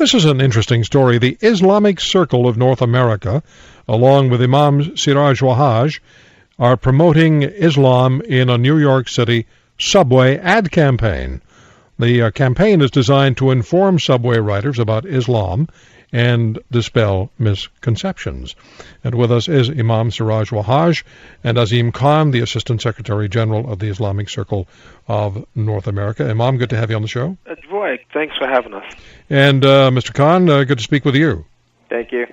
This is an interesting story. The Islamic Circle of North America, along with Imam Siraj Wahhaj, are promoting Islam in a New York City subway ad campaign. The campaign is designed to inform subway riders about Islam and dispel misconceptions. And with us is Imam Siraj Wahhaj and Azeem Khan, the Assistant Secretary General of the Islamic Circle of North America. Imam, good to have you on the show. Roy, thanks for having us. And Mr. Khan, good to speak with you. Thank you.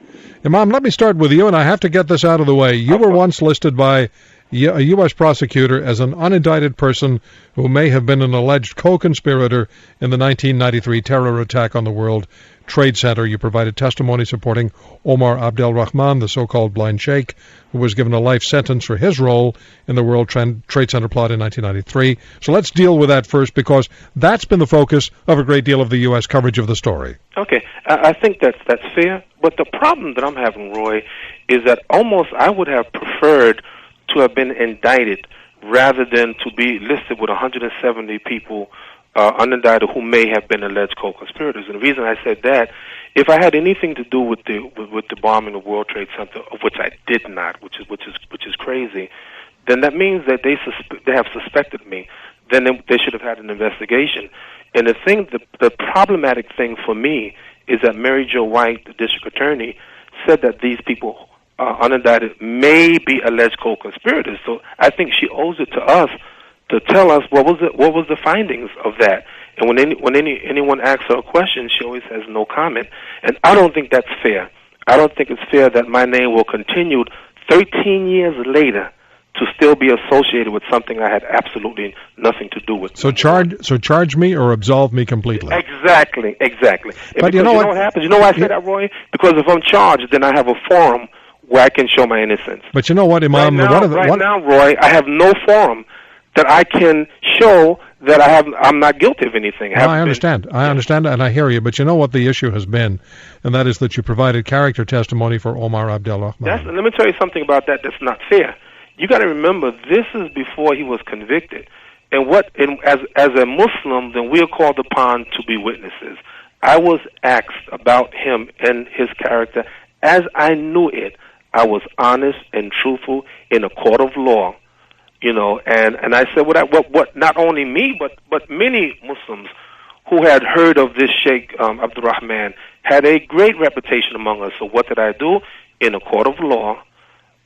Imam, let me start with you, and I have to get this out of the way. You were once listed by a U.S. prosecutor as an unindicted person who may have been an alleged co-conspirator in the 1993 terror attack on the World Trade Center. You provided testimony supporting Omar Abdel Rahman, the so-called blind sheikh, who was given a life sentence for his role in the World Trade Center plot in 1993. So let's deal with that first, because that's been the focus of a great deal of the U.S. coverage of the story. Okay, I think that's fair, but the problem that I'm having, Roy, is that almost I would have preferred to have been indicted rather than to be listed with 170 people unindicted who may have been alleged co-conspirators. And the reason I said that, if I had anything to do with the bombing of World Trade Center, of which I did not, which is crazy, then that means that they have suspected me. Then they should have had an investigation. And the problematic thing for me is that Mary Jo White, the district attorney, said that these people unindicted may be alleged co-conspirators. So I think she owes it to us to tell us what was the findings of that. And when anyone asks her a question, she always has no comment. And I don't think that's fair. I don't think it's fair that my name will continue 13 years later to still be associated with something I had absolutely nothing to do with. So charge me or absolve me completely. Exactly. But you know what happens? You know why I say that, Roy? Because if I'm charged, then I have a forum where I can show my innocence. But you know what, Imam? Right now, Roy, I have no forum that I can show that I'm not guilty of anything. I understand, and I hear you. But you know what the issue has been, and that is that you provided character testimony for Omar Abdel Rahman. Let me tell you something about that that's not fair. You got to remember, this is before he was convicted. And as a Muslim, then we are called upon to be witnesses. I was asked about him and his character as I knew it. I was honest and truthful in a court of law, and I said what not only me but many Muslims who had heard of this Sheikh Abdul Rahman had a great reputation among us. So what did I do? In a court of law,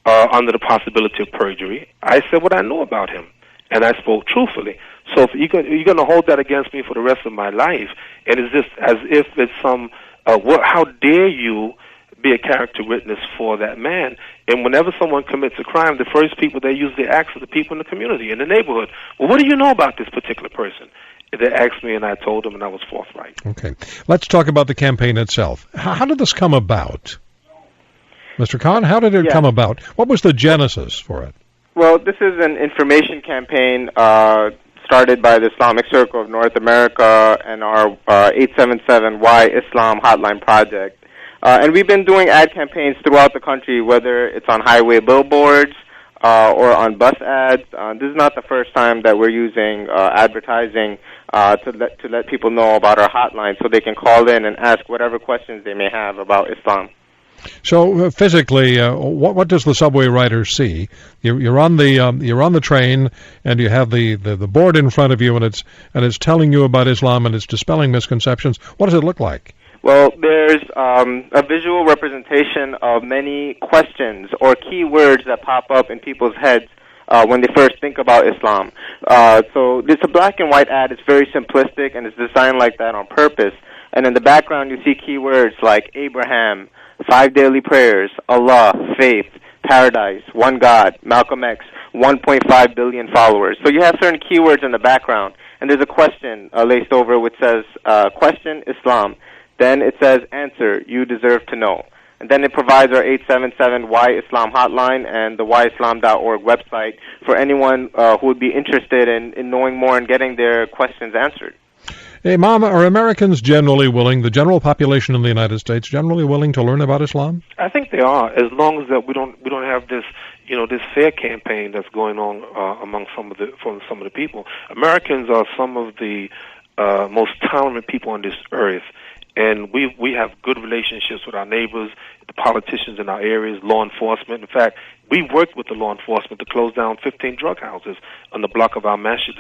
under the possibility of perjury, I said what I knew about him, and I spoke truthfully. So if you're going to hold that against me for the rest of my life, and it's just as if it's some how dare you be a character witness for that man? And whenever someone commits a crime, the first people they usually ask are the people in the community, in the neighborhood. Well, what do you know about this particular person? They asked me, and I told them, and I was forthright. Okay. Let's talk about the campaign itself. How did this come about? Mr. Khan, how did it come about? What was the genesis for it? Well, this is an information campaign started by the Islamic Circle of North America and our 877 Why Islam Hotline Project. And we've been doing ad campaigns throughout the country, whether it's on highway billboards or on bus ads. This is not the first time that we're using advertising to let people know about our hotline so they can call in and ask whatever questions they may have about Islam. So physically, what does the subway rider see? You're on the train, and you have the board in front of you, and it's telling you about Islam, and it's dispelling misconceptions. What does it look like? Well, there's a visual representation of many questions or key words that pop up in people's heads when they first think about Islam. So it's a black and white ad. It's very simplistic, and it's designed like that on purpose. And in the background, you see keywords like Abraham, 5 daily prayers, Allah, faith, paradise, one God, Malcolm X, 1.5 billion followers. So you have certain keywords in the background, and there's a question laced over which says, question, Islam. Then it says, answer, you deserve to know. And then it provides our 877 Why Islam hotline and the whyislam.org website for anyone who would be interested in knowing more and getting their questions answered. Hey, Mom, are Americans generally willing, the general population in the United States, generally willing to learn about Islam? I think they are, as long as that we don't have this, this fair campaign that's going on among some of the people. Americans are some of the most tolerant people on this earth. And we have good relationships with our neighbors, the politicians in our areas, law enforcement. In fact, we worked with the law enforcement to close down 15 drug houses on the block of our masjid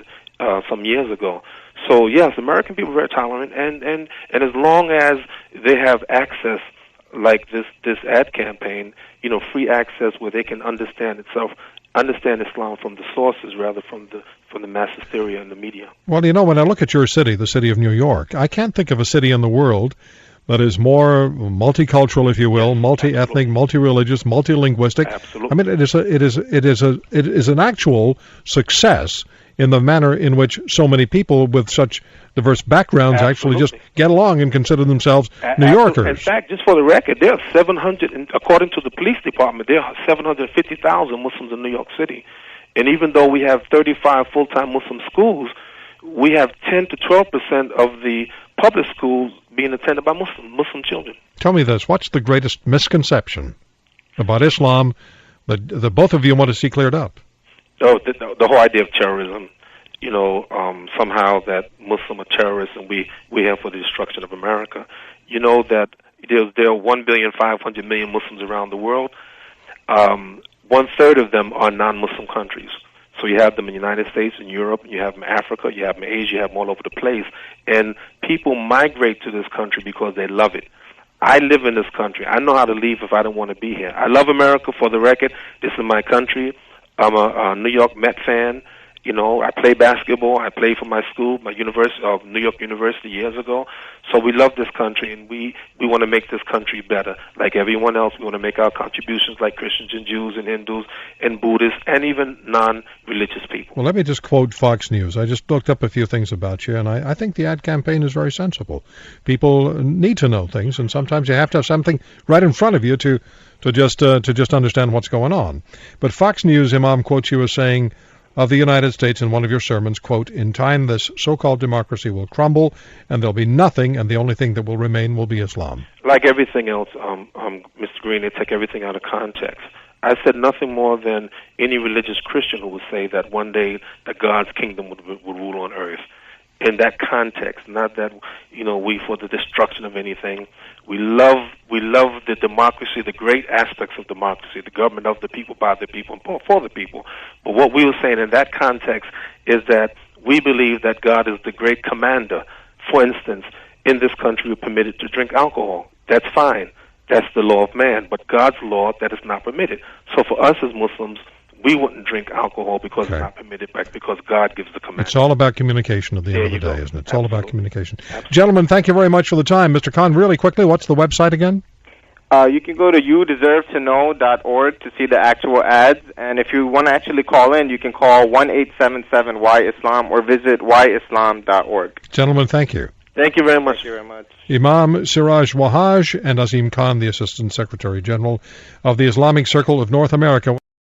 some years ago. So, yes, American people are very tolerant, and as long as they have access, like this ad campaign, free access where they can understand Islam from the sources rather from the mass hysteria and the media. Well, when I look at your city, the city of New York, I can't think of a city in the world that is more multicultural, if you will, multi-ethnic, multi-religious, multilinguistic. Absolutely. I mean, it is an actual success in the manner in which so many people with such diverse backgrounds actually just get along and consider themselves New Yorkers. In fact, just for the record, there are 700, according to the police department, there are 750,000 Muslims in New York City. And even though we have 35 full-time Muslim schools, we have 10 to 12% of the public schools being attended by Muslim children. Tell me this, what's the greatest misconception about Islam that both of you want to see cleared up? Oh, the whole idea of terrorism. Somehow that Muslim are terrorists and we have for the destruction of America. You know that there are 1,500,000,000 Muslims around the world. 1/3 of them are non-Muslim countries. So you have them in the United States, in Europe, you have them in Africa, you have them in Asia, you have them all over the place. And people migrate to this country because they love it. I live in this country. I know how to leave if I don't want to be here. I love America, for the record. This is my country. I'm a New York Met fan. I play basketball. I played for my school, my university of New York University years ago. So we love this country, and we want to make this country better. Like everyone else, we want to make our contributions like Christians and Jews and Hindus and Buddhists and even non-religious people. Well, let me just quote Fox News. I just looked up a few things about you, and I think the ad campaign is very sensible. People need to know things, and sometimes you have to have something right in front of you to just understand what's going on. But Fox News, Imam quotes you as saying of the United States in one of your sermons, quote, "In time this so-called democracy will crumble, and there'll be nothing, and the only thing that will remain will be Islam." Like everything else, Mr. Green, they take everything out of context. I said nothing more than any religious Christian who would say that one day that God's kingdom would rule on earth. In that context, not that we for the destruction of anything. We love the democracy, the great aspects of democracy, the government of the people, by the people, and for the people. But what we were saying in that context is that we believe that God is the great commander. For instance, in this country we're permitted to drink alcohol. That's fine. That's the law of man. But God's law, that is not permitted. So for us as Muslims, we wouldn't drink alcohol because it's not permitted, but because God gives the command. It's all about communication at the end of the day, isn't it? It's all about communication. Gentlemen, thank you very much for the time. Mr. Khan, really quickly, what's the website again? You can go to youdeservetoknow.org to see the actual ads, and if you want to actually call in, you can call 1-877-YISLAM or visit yislam.org. Gentlemen, thank you. Thank you very much. Thank you very much. Imam Siraj Wahhaj and Azeem Khan, the Assistant Secretary General of the Islamic Circle of North America.